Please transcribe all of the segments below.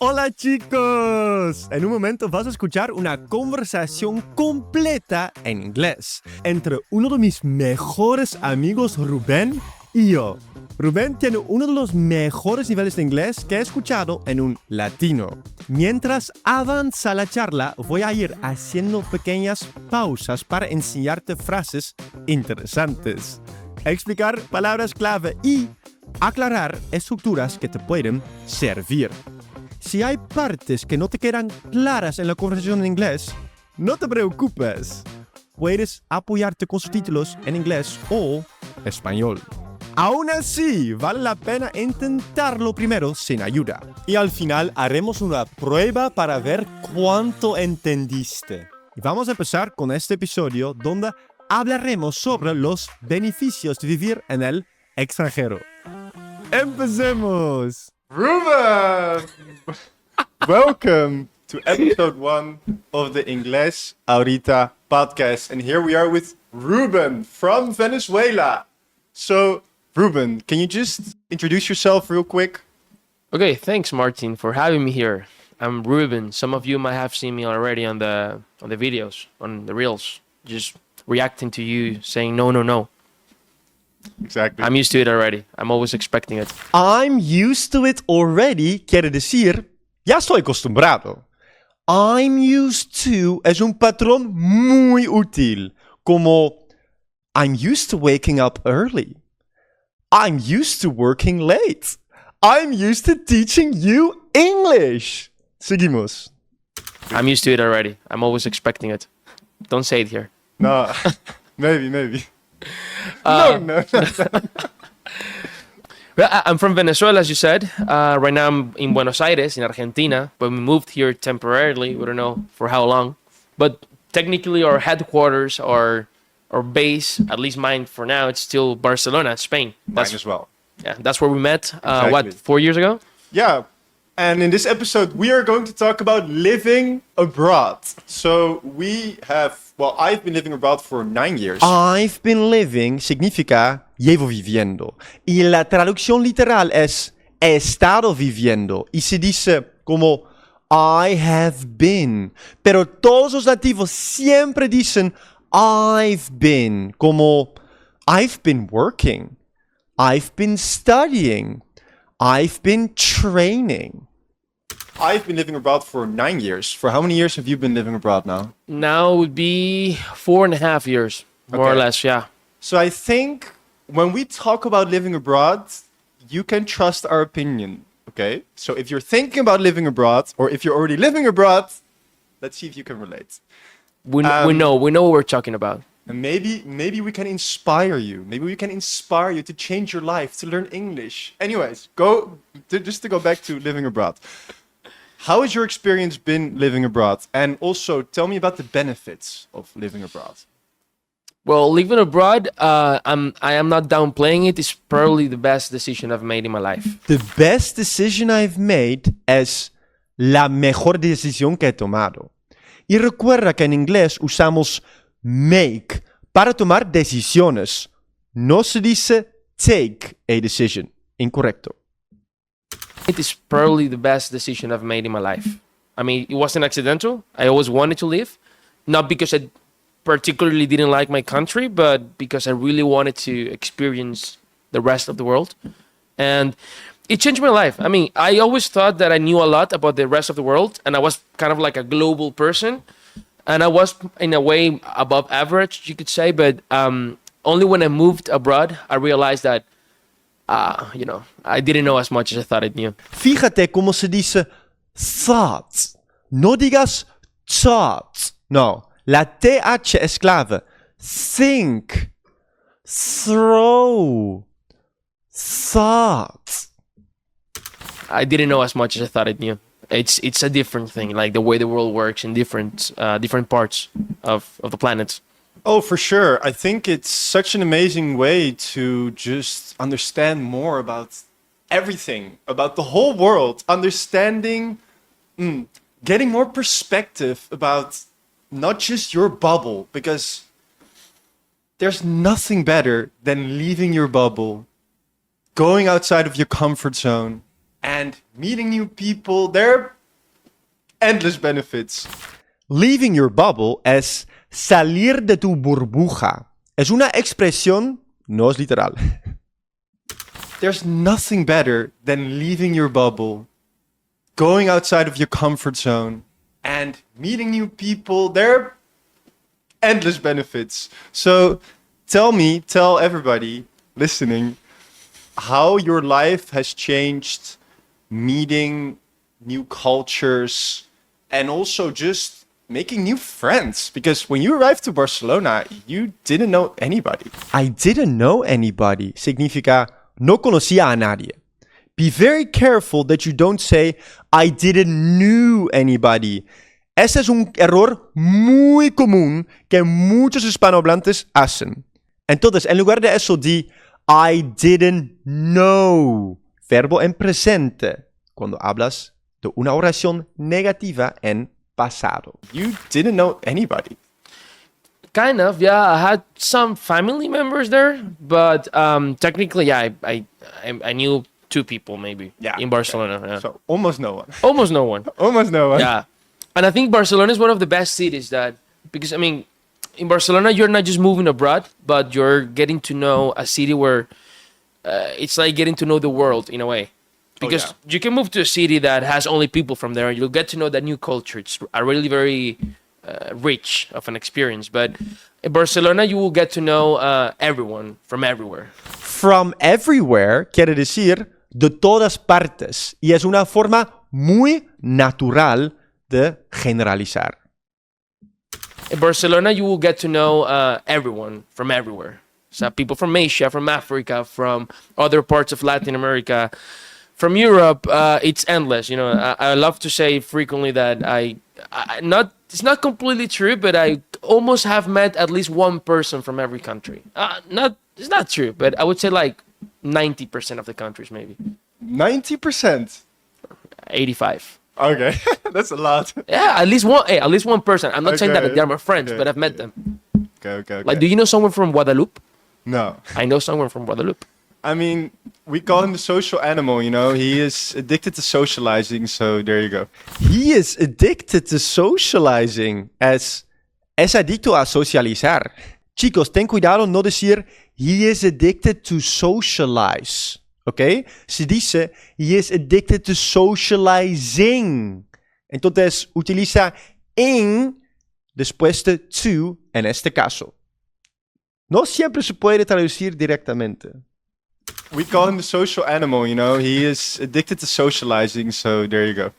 Hola chicos, en un momento vas a escuchar una conversación completa en inglés entre uno de mis mejores amigos Rubén y yo. Rubén tiene uno de los mejores niveles de inglés que he escuchado en un latino. Mientras avanza la charla, voy a ir haciendo pequeñas pausas para enseñarte frases interesantes, explicar palabras clave y aclarar estructuras que te pueden servir. Si hay partes que no te quedan claras en la conversación en inglés, no te preocupes. Puedes apoyarte con subtítulos en inglés o español. Aún así, vale la pena intentarlo primero sin ayuda. Y al final haremos una prueba para ver cuánto entendiste. Y vamos a empezar con este episodio donde hablaremos sobre los beneficios de vivir en el extranjero. ¡Empecemos! Ruben! Welcome to episode 1 of the Inglés Ahorita podcast. And here we are with Ruben from Venezuela. So, Ruben, can you just introduce yourself real quick? Okay, thanks Martin for having me here. I'm Ruben. Some of you might have seen me already on the videos, on the reels, just reacting to you saying no. Exactly. I'm used to it already. I'm always expecting it. I'm used to it already quiere decir, ya estoy acostumbrado. I'm used to es un patrón muy útil, como I'm used to waking up early. I'm used to working late. I'm used to teaching you English. Seguimos. I'm used to it already. I'm always expecting it. Don't say it here. No, maybe. No. Well, I'm from Venezuela, as you said. Right now I'm in Buenos Aires, in Argentina, but we moved here temporarily. We don't know for how long. But technically our headquarters, our base, at least mine for now, it's still Barcelona, Spain. Mine as well. Yeah, that's where we met, Exactly. 4 years ago? Yeah. And in this episode, we are going to talk about living abroad. So I've been living abroad for 9 years. I've been living significa llevo viviendo. Y la traducción literal es he estado viviendo. Y se dice como I have been. Pero todos los nativos siempre dicen I've been. Como I've been working. I've been studying. I've been training. I've been living abroad for 9 years. For how many years have you been living abroad now? Now it would be 4.5 years, more or Okay. less, yeah. So I think when we talk about living abroad, you can trust our opinion, okay? So if you're thinking about living abroad, or if you're already living abroad, let's see if you can relate. We know what we're talking about. And maybe we can inspire you. Maybe we can inspire you to change your life, to learn English. Anyways, just to go back to living abroad. How has your experience been living abroad? And also, tell me about the benefits of living abroad. Well, living abroad, I am not downplaying it. It's probably the best decision I've made in my life. The best decision I've made es la mejor decisión que he tomado. Y recuerda que en inglés usamos make para tomar decisiones. No se dice take a decision. Incorrecto. It is probably the best decision I've made in my life. I mean, it wasn't accidental. I always wanted to live, not because I particularly didn't like my country, but because I really wanted to experience the rest of the world. And it changed my life. I mean, I always thought that I knew a lot about the rest of the world, and I was kind of like a global person. And I was, in a way, above average, you could say. But only when I moved abroad, I realized that, I didn't know as much as I thought I knew. Fíjate cómo se dice thought. No digas thought. No. La TH es clave. Think. Throw. Thought. I didn't know as much as I thought I knew. It's a different thing, like the way the world works in different parts of the planet. Oh, for sure. I think it's such an amazing way to just understand more about everything, about the whole world, understanding, getting more perspective about not just your bubble, because there's nothing better than leaving your bubble, going outside of your comfort zone, and meeting new people. There are endless benefits. Leaving your bubble es salir de tu burbuja. Es una expresión, no es literal. There's nothing better than leaving your bubble, going outside of your comfort zone, and meeting new people. There are endless benefits. So tell everybody listening how your life has changed meeting new cultures and also just making new friends. Because when you arrived to Barcelona, you didn't know anybody. I didn't know anybody significa no conocía a nadie. Be very careful that you don't say I didn't knew anybody. Ese es un error muy común que muchos hispanohablantes hacen. Entonces, en lugar de eso, di I didn't know. Verbo en presente. Cuando hablas de una oración negativa en pasado. You didn't know anybody. Kind of, yeah. I had some family members there, but technically, yeah, I knew 2 people maybe in Barcelona. Yeah. So almost no one. Almost no one. Almost no one. Yeah. And I think Barcelona is one of the best cities because I mean, in Barcelona, you're not just moving abroad, but you're getting to know a city where it's like getting to know the world in a way. Because you can move to a city that has only people from there, and you'll get to know that new culture. It's a really very rich of an experience. But in Barcelona, you will get to know everyone from everywhere. From everywhere quiere decir de todas partes. Y es una forma muy natural de generalizar. In Barcelona, you will get to know everyone from everywhere. So people from Asia, from Africa, from other parts of Latin America, from Europe. It's endless. You know, I love to say frequently that it's not completely true, but I almost have met at least one person from every country. It's not true, but I would say like 90% of the countries, maybe. 90%? 85. Okay, that's a lot. Yeah, at least one person. I'm not saying that they're my friends, but I've met them. Okay. Like, do you know someone from Guadeloupe? No. I know someone from Guadeloupe. I mean, we call him the social animal, you know? He is addicted to socializing, so there you go. He is addicted to socializing. Es adicto a socializar. Chicos, ten cuidado no decir he is addicted to socialize. ¿Ok? Se dice he is addicted to socializing. Entonces utiliza en después de to en este caso. No siempre se puede traducir directamente. We call him the social animal, you know? He is addicted to socializing, so there you go.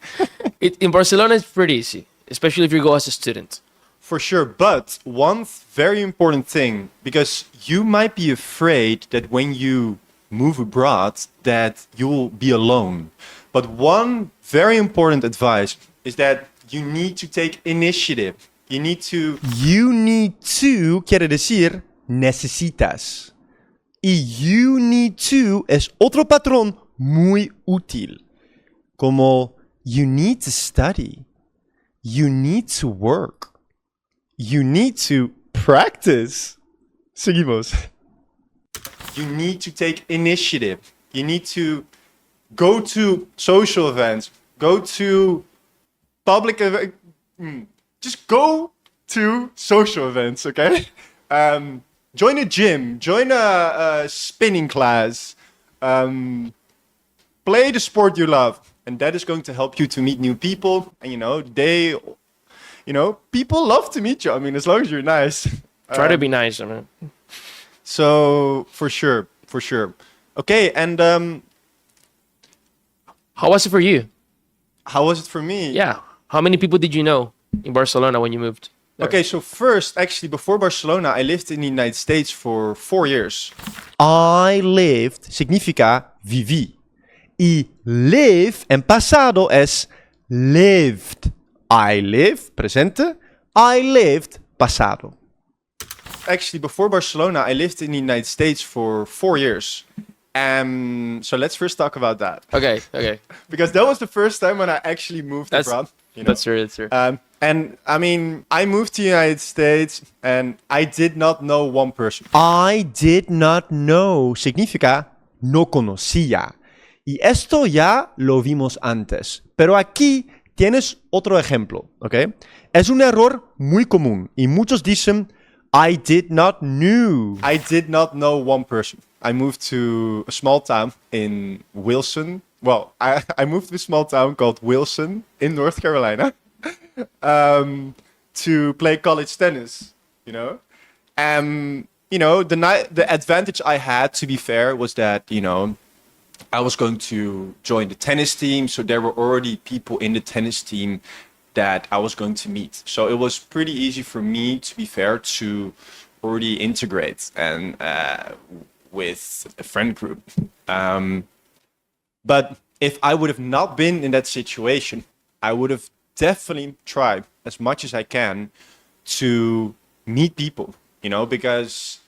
In Barcelona, it's pretty easy, especially if you go as a student. For sure, but one very important thing, because you might be afraid that when you move abroad that you'll be alone. But one very important advice is that you need to take initiative. You need to quiere decir necesitas. Y you need to es otro patrón muy útil. Como you need to study. You need to work. You need to practice. Seguimos. You need to take initiative. You need to go to social events. Go to public events. Just go to social events, okay? Join a gym. Join a spinning class. Play the sport you love. And that is going to help you to meet new people. And, people love to meet you. I mean, as long as you're nice. Try to be nice, I mean. So, for sure. Okay, and how was it for you? How was it for me? Yeah. How many people did you know in Barcelona when you moved there? Okay, so first, actually, before Barcelona, I lived in the United States for 4 years. I lived significa viví. Y live en pasado es lived. I live, presente. I lived, pasado. Actually, before Barcelona, I lived in the United States for 4 years. So let's first talk about that. Okay. Because that was the first time when I actually moved abroad. That's true. And I mean, I moved to the United States and I did not know one person. I did not know significa no conocía. Y esto ya lo vimos antes, pero aquí tienes otro ejemplo, ¿ok? Es un error muy común y muchos dicen, I did not know. I did not know one person. I moved to a small town in Wilson. Well, I moved to a small town called Wilson in North Carolina to play college tennis, you know? The advantage I had, to be fair, was that, I was going to join the tennis team, so there were already people in the tennis team that I was going to meet. So it was pretty easy for me, to be fair, to already integrate and with a friend group. But if I would have not been in that situation, I would have definitely tried as much as I can to meet people, because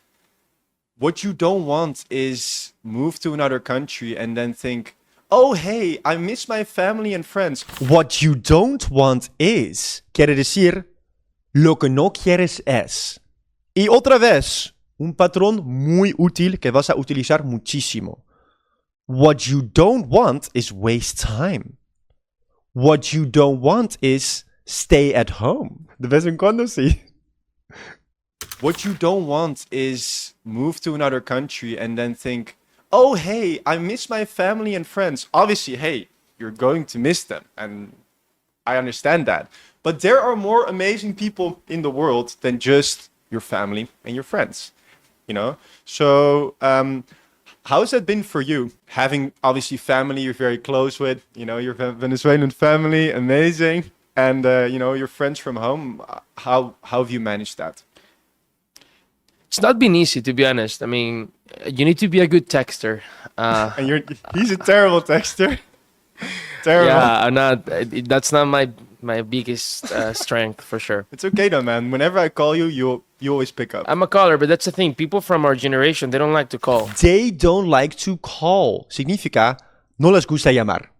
what you don't want is move to another country and then think, oh, hey, I miss my family and friends. What you don't want is, quiere decir, lo que no quieres es. Y otra vez, un patrón muy útil que vas a utilizar muchísimo. What you don't want is waste time. What you don't want is stay at home. De vez en cuando sí. What you don't want is move to another country and then think, oh, hey, I miss my family and friends. Obviously, hey, you're going to miss them. And I understand that. But there are more amazing people in the world than just your family and your friends, So how has that been for you? Having, obviously, family you're very close with, your Venezuelan family, amazing. And, your friends from home. How have you managed that? It's not been easy, to be honest. I mean, you need to be a good texter. And he's a terrible texter. Terrible. Yeah, I'm not. That's not my biggest strength, for sure. It's okay though, man. Whenever I call you, you always pick up. I'm a caller, but that's the thing. People from our generation, they don't like to call. They don't like to call. Significa, no les gusta llamar.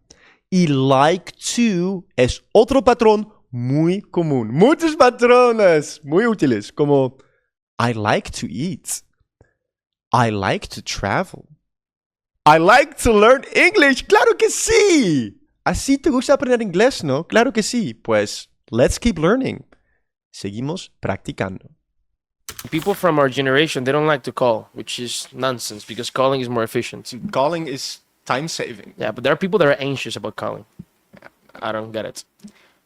Y like to es otro patrón muy común. Muchos patrones muy útiles, como I like to eat. I like to travel. I like to learn English. ¡Claro que sí! ¿Así te gusta aprender inglés, no? Claro que sí. Pues, let's keep learning. Seguimos practicando. People from our generation, they don't like to call, which is nonsense because calling is more efficient. Calling is time saving. Yeah, but there are people that are anxious about calling. I don't get it.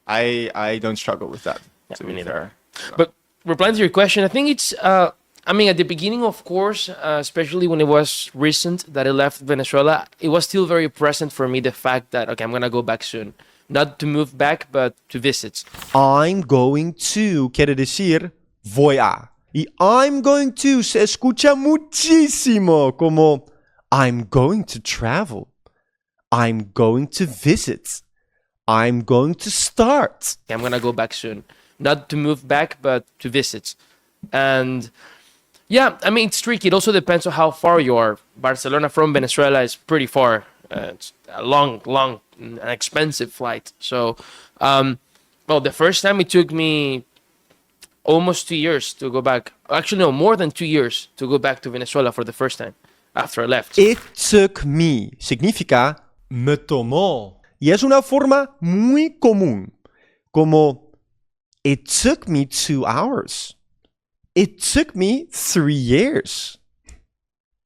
I don't struggle with that. Yeah, me neither. But replying to your question, I think it's, at the beginning, of course, especially when it was recent that I left Venezuela, it was still very present for me, the fact that, okay, I'm going to go back soon. Not to move back, but to visit. I'm going to quiere decir voy a. Y I'm going to se escucha muchísimo como I'm going to travel. I'm going to visit. I'm going to start. I'm going to go back soon. Not to move back, but to visit. And yeah, it's tricky. It also depends on how far you are. Barcelona from Venezuela is pretty far. It's a long, and expensive flight. So, the first time it took me almost 2 years to go back. Actually, no, more than 2 years to go back to Venezuela for the first time after I left. It took me significa me tomó. Y es una forma muy común. Como it took me 2 hours. It took me 3 years.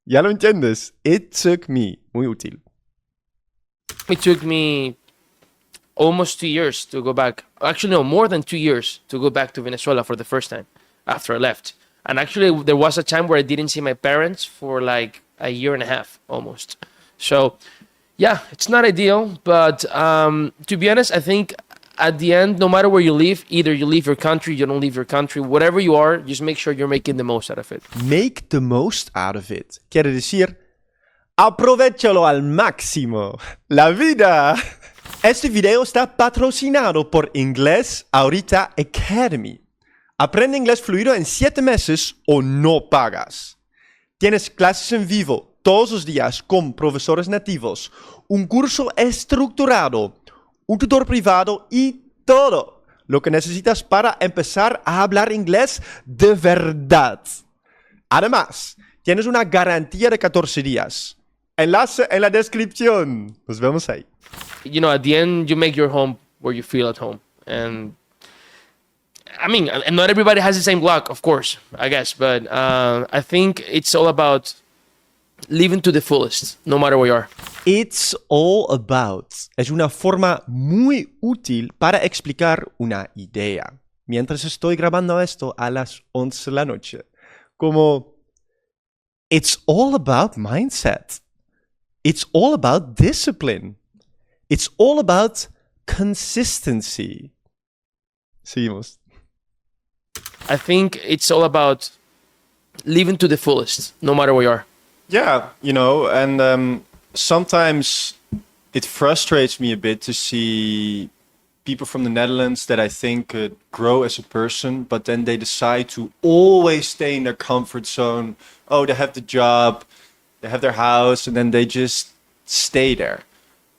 ¿Ya lo entiendes? It took me. Muy útil. It took me almost 2 years to go back. Actually, no, more than 2 years to go back to Venezuela for the first time after I left. And actually, there was a time where I didn't see my parents for like a year and a half almost. So, yeah, it's not ideal. But to be honest, I think at the end, no matter where you live, either you leave your country, you don't leave your country, whatever you are, just make sure you're making the most out of it. Make the most out of it. Quiere decir, aprovechalo al máximo. La vida. Este video está patrocinado por Inglés Ahorita Academy. Aprende inglés fluido en 7 meses o no pagas. Tienes clases en vivo todos los días con profesores nativos, un curso estructurado, un tutor privado y todo lo que necesitas para empezar a hablar inglés de verdad. Además, tienes una garantía de 14 días. Enlace en la descripción. Nos vemos ahí. You know, at the end, you make your home where you feel at home. And I mean, and not everybody has the same luck, of course, I guess. But I think it's all about living to the fullest, no matter where you are. It's all about es una forma muy útil para explicar una idea. Mientras estoy grabando esto a las 11 de la noche. Como, it's all about mindset. It's all about discipline. It's all about consistency. Seguimos. I think it's all about living to the fullest, no matter where you are. Yeah, you know, and sometimes it frustrates me a bit to see people from the Netherlands that I think could grow as a person, but then they decide to always stay in their comfort zone. Oh, they have the job, they have their house, and then they just stay there.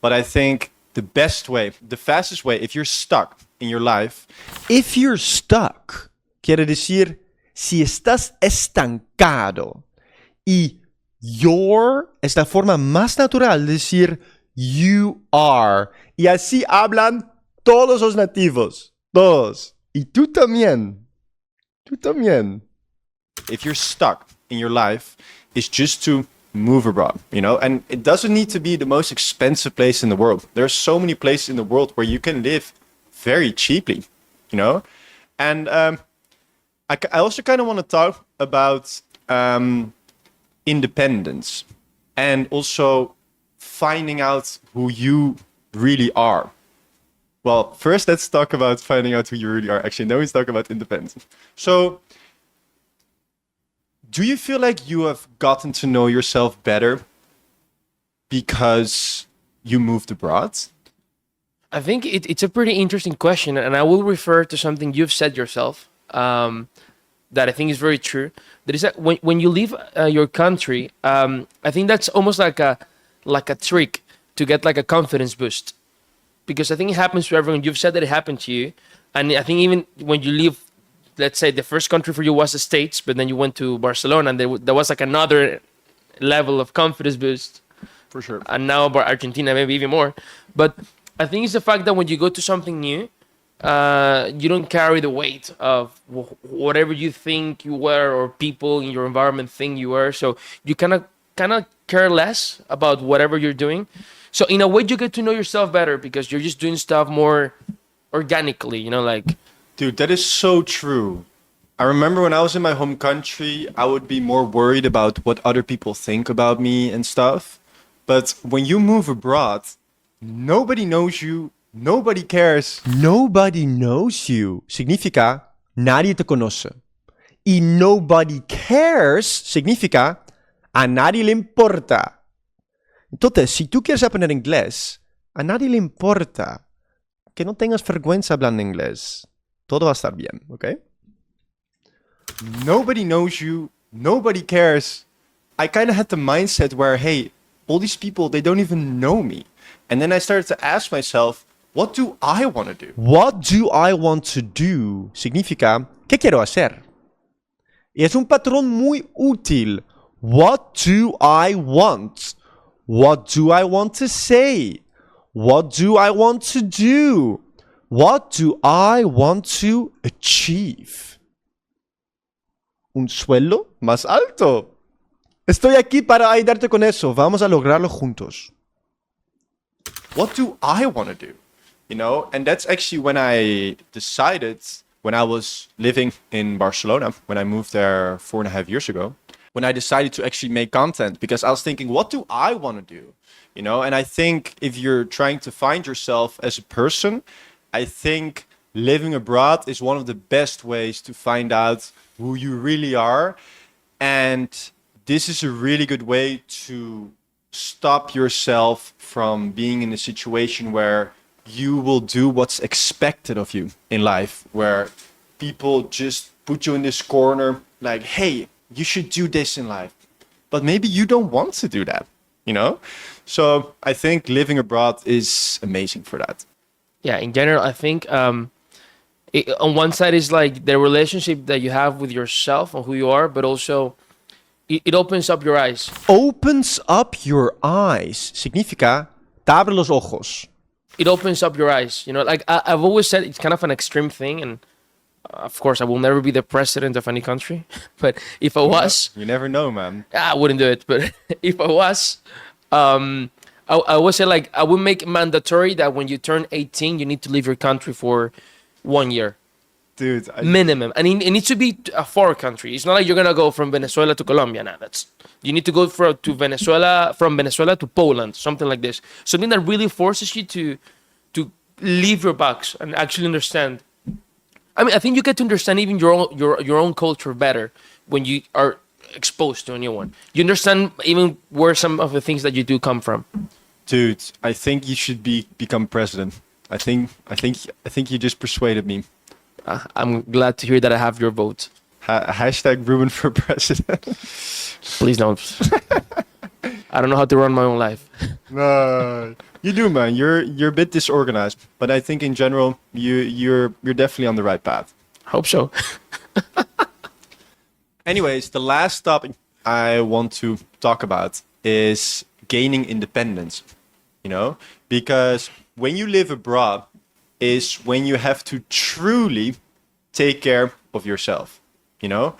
But I think the best way, the fastest way, if you're stuck in your life, If you're stuck, quiere decir si estás estancado. Y your es la forma más natural de decir you are. Y así hablan todos los nativos. Todos. Y tú también. Tú también. if you're stuck in your life, is just to move abroad, you know? And it doesn't need to be the most expensive place in the world. There are so many places in the world where you can live very cheaply, you know? And I also kind of want to talk about independence and also finding out who you really are. Well, first let's talk about finding out who you really are. Actually, now let's talk about independence. So, do you feel like you have gotten to know yourself better because you moved abroad? I think it's a pretty interesting question, and I will refer to something you've said yourself that I think is very true. That is that when you leave your country, I think that's almost like a trick to get like a confidence boost, because I think it happens to everyone. You've said that it happened to you, and I think even when you leave, let's say the first country for you was the States, but then you went to Barcelona, and there was like another level of confidence boost. For sure. And now about Argentina, maybe even more. But I think it's the fact that when you go to something new, you don't carry the weight of whatever you think you were or people in your environment think you were. So you kind of care less about whatever you're doing. So in a way, you get to know yourself better because you're just doing stuff more organically, you know, like. Dude, that is so true. I remember when I was in my home country, I would be more worried about what other people think about me and stuff. But when you move abroad, nobody knows you, nobody cares. Nobody knows you significa nadie te conoce. Y nobody cares significa a nadie le importa. Entonces, si tú quieres aprender inglés, a nadie le importa. Que no tengas vergüenza hablando inglés. Todo va a estar bien, ¿ok? Nobody knows you, nobody cares. I kind of had the mindset where, hey, all these people, they don't even know me. And then I started to ask myself, what do I want to do? What do I want to do significa ¿qué quiero hacer? Y es un patrón muy útil. What do I want? What do I want to say? What do I want to do? What do I want to achieve? Un sueldo más alto. Estoy aquí para ayudarte con eso. Vamos a lograrlo juntos. What do I want to do? You know, and that's actually when I decided, when I was living in Barcelona, when I moved there 4.5 years ago, when I decided to actually make content, because I was thinking, what do I want to do? You know, and I think if you're trying to find yourself as a person, I think living abroad is one of the best ways to find out who you really are. And this is a really good way to stop yourself from being in a situation where you will do what's expected of you in life, where people just put you in this corner like, hey, you should do this in life. But maybe you don't want to do that, you know? So I think living abroad is amazing for that. Yeah, in general, I think on one side is like the relationship that you have with yourself and who you are, but also It opens up your eyes. Opens up your eyes. Significa, te abre los ojos. It opens up your eyes. You know, like I've always said, it's kind of an extreme thing, and of course, I will never be the president of any country. But if I was, You never know, man. I wouldn't do it. But if I was, I would say like I would make it mandatory that when you turn 18, you need to leave your country for 1 year. Dude, Minimum, and it needs to be a foreign country. It's not like you're gonna go from Venezuela to Colombia. Nah, you need to go to Venezuela, from Venezuela to Poland, something like this. Something that really forces you to leave your box and actually understand. I mean, I think you get to understand even your own culture better when you are exposed to a new one. You understand even where some of the things that you do come from. dude, I think you should become president. I think you just persuaded me. I'm glad to hear that I have your vote. Hashtag Ruben for president. Please don't. I don't know how to run my own life. No, you do, man. You're a bit disorganized, but I think in general you're definitely on the right path. Hope so. Anyways, the last topic I want to talk about is gaining independence. You know, because when you live abroad is when you have to truly take care of yourself. You know,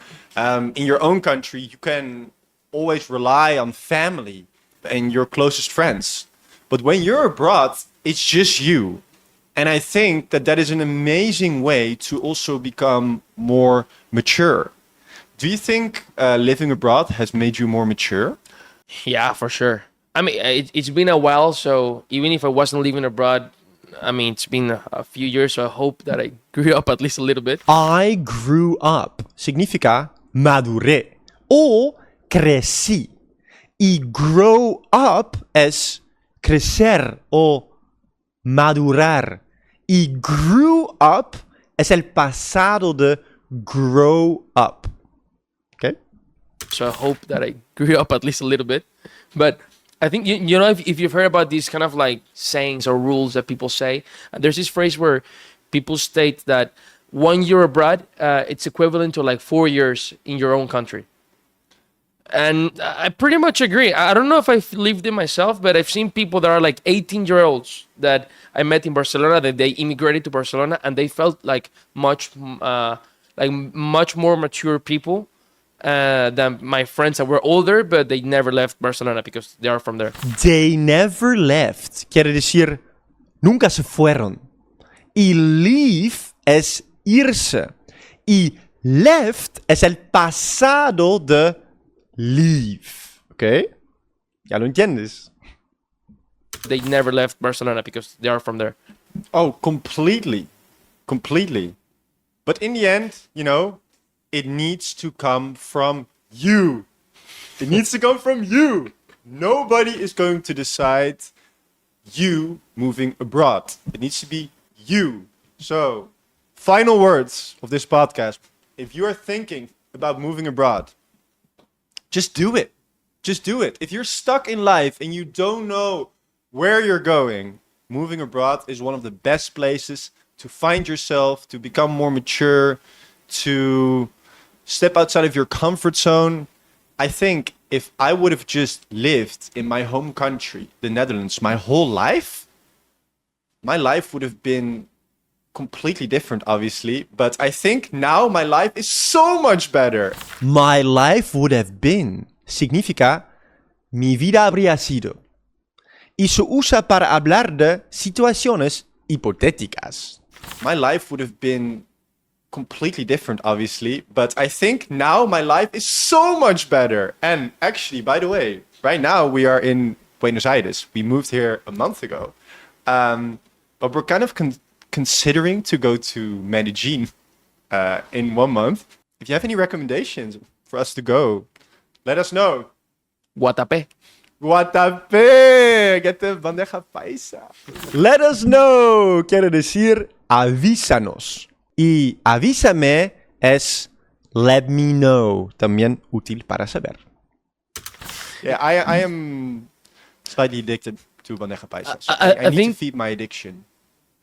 in your own country, you can always rely on family and your closest friends. But when you're abroad, it's just you. And I think that is an amazing way to also become more mature. Do you think living abroad has made you more mature? Yeah, for sure. I mean, it's been a while, so even if I wasn't living abroad, I mean, it's been a few years, so I hope that I grew up at least a little bit. I grew up. Significa maduré o crecí. Y grow up es crecer o madurar. Y grew up es el pasado de grow up. Okay? So I hope that I grew up at least a little bit. But I think, you know, if you've heard about these kind of like sayings or rules that people say, there's this phrase where people state that 1 year abroad, it's equivalent to like 4 years in your own country. And I pretty much agree. I don't know if I've lived it myself, but I've seen people that are like 18-year-olds that I met in Barcelona, that they immigrated to Barcelona, and they felt like much more mature people than my friends that were older, but they never left Barcelona because they are from there. They never left. Quiere decir, nunca se fueron. Y leave es irse. Y left es el pasado de leave. ¿Ok? ¿Ya lo entiendes? They never left Barcelona because they are from there. Oh, completely. Completely. But in the end, you know, it needs to come from you. It needs to come from you. Nobody is going to decide you moving abroad. It needs to be you. So, final words of this podcast. If you are thinking about moving abroad, just do it. Just do it. If you're stuck in life and you don't know where you're going, moving abroad is one of the best places to find yourself, to become more mature, to step outside of your comfort zone. I think if I would have just lived in my home country, the Netherlands, my whole life, my life would have been completely different, obviously. But I think now my life is so much better. My life would have been. Significa, mi vida habría sido. Y se usa para hablar de situaciones hipotéticas. My life would have been completely different, obviously, but I think now my life is so much better. And actually, by the way, right now we are in Buenos Aires. We moved here a month ago, but we're kind of considering to go to Medellin in 1 month. If you have any recommendations for us to go, let us know. Guatapé. Guatapé, get the bandeja paisa. Let us know quiere decir avísanos. Y avísame es let me know, también útil para saber. Yeah, I am slightly addicted to bandeja paisa. So I I need think- to feed my addiction.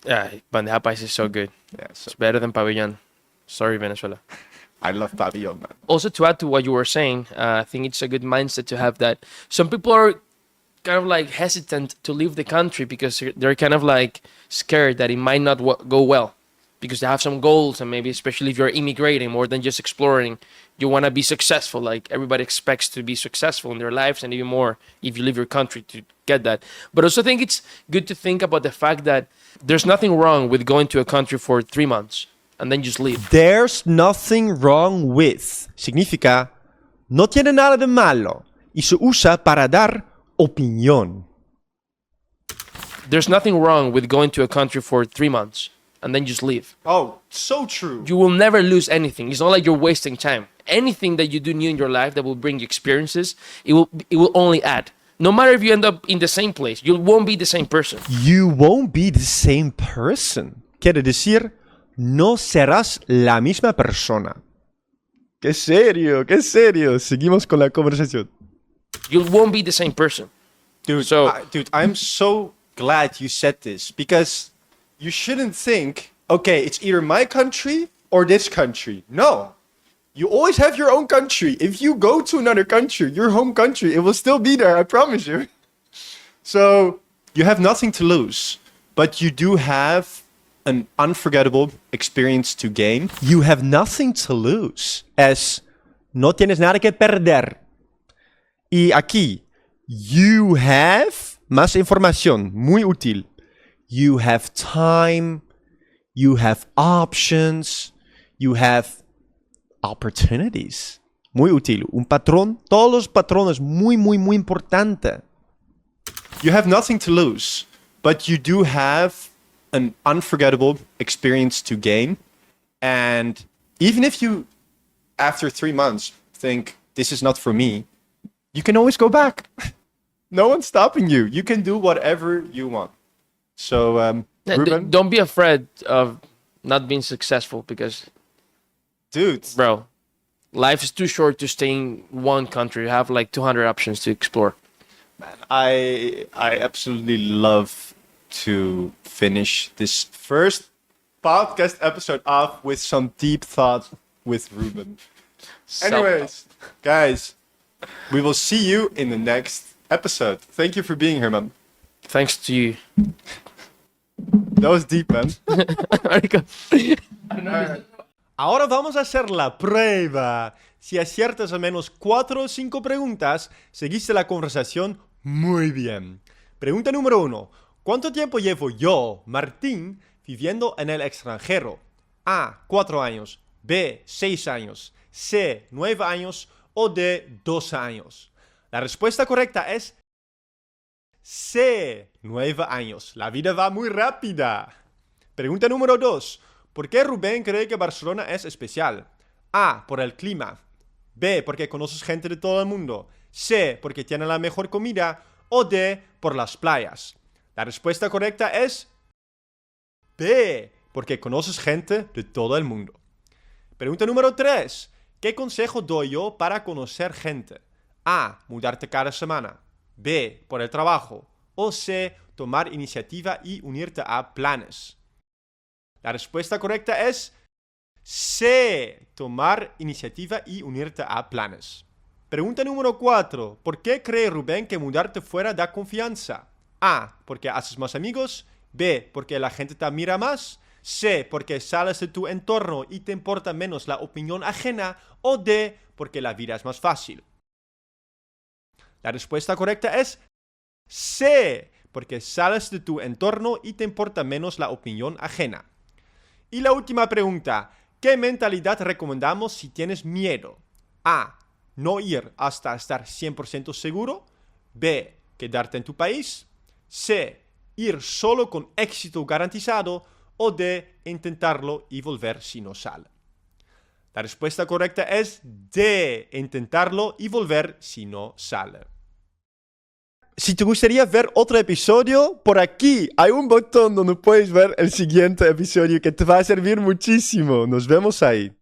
Yeah, bandeja paisa is so good. Yeah, so It's better than pabellón. Sorry, Venezuela. I love Pavillon, man. Also, to add to what you were saying, I think it's a good mindset to have that. Some people are kind of like hesitant to leave the country because they're kind of like scared that it might not go well because they have some goals, and maybe especially if you're immigrating more than just exploring, you want to be successful. Like everybody expects to be successful in their lives, and even more if you leave your country to get that. But also, I think it's good to think about the fact that there's nothing wrong with going to a country for 3 months and then just leave. There's nothing wrong with significa no tiene nada de malo y se usa para dar opinión. There's nothing wrong with going to a country for 3 months and then just leave. Oh, so true. You will never lose anything. It's not like you're wasting time. Anything that you do new in your life that will bring you experiences, it will only add. No matter if you end up in the same place, you won't be the same person. You won't be the same person. Quiere decir, no serás la misma persona. ¡Qué serio! ¡Qué serio! Seguimos con la conversación. You won't be the same person. Dude, So- dude, I'm so glad you said this because you shouldn't think, okay, it's either my country or this country. No. You always have your own country. If you go to another country, your home country, it will still be there, I promise you. So, you have nothing to lose, but you do have an unforgettable experience to gain. You have nothing to lose. Es, no tienes nada que perder. Y aquí, you have, más información, muy útil. You have time, you have options, you have opportunities. Muy útil. Un patrón, todos los patrones, muy, muy, muy importante. You have nothing to lose, but you do have an unforgettable experience to gain. And even if you, after 3 months, think, this is not for me, you can always go back. No one's stopping you. You can do whatever you want. So, Ruben, Don't be afraid of not being successful because, dude, bro, life is too short to stay in one country. You have like 200 options to explore. I absolutely love to finish this first podcast episode off with some deep thoughts with Ruben. Anyways, guys, we will see you in the next episode. Thank you for being here, man. Thanks to you. That was deep, man. Ahora vamos a hacer la prueba. Si aciertas al menos 4 o 5 preguntas, seguiste la conversación muy bien. Pregunta número 1. ¿Cuánto tiempo llevo yo, Martín, viviendo en el extranjero? A. 4 años. B. 6 años. C. 9 años. O D. 12 años. La respuesta correcta es C. 9 años. La vida va muy rápida. Pregunta número 2. ¿Por qué Rubén cree que Barcelona es especial? A. Por el clima. B. Porque conoces gente de todo el mundo. C. Porque tiene la mejor comida. O D. Por las playas. La respuesta correcta es B. Porque conoces gente de todo el mundo. Pregunta número 3. ¿Qué consejo doy yo para conocer gente? A. Mudarte cada semana. B. Por el trabajo. O C. Tomar iniciativa y unirte a planes. La respuesta correcta es C. Tomar iniciativa y unirte a planes. Pregunta número 4. ¿Por qué cree Rubén que mudarte fuera da confianza? A. Porque haces más amigos. B. Porque la gente te admira más. C. Porque sales de tu entorno y te importa menos la opinión ajena. O D. Porque la vida es más fácil. La respuesta correcta es C. Porque sales de tu entorno y te importa menos la opinión ajena. Y la última pregunta. ¿Qué mentalidad recomendamos si tienes miedo? A. No ir hasta estar 100% seguro. B. Quedarte en tu país. C. Ir solo con éxito garantizado. O D. Intentarlo y volver si no sale. La respuesta correcta es D. Intentarlo y volver si no sale. Si te gustaría ver otro episodio, por aquí hay un botón donde puedes ver el siguiente episodio que te va a servir muchísimo. Nos vemos ahí.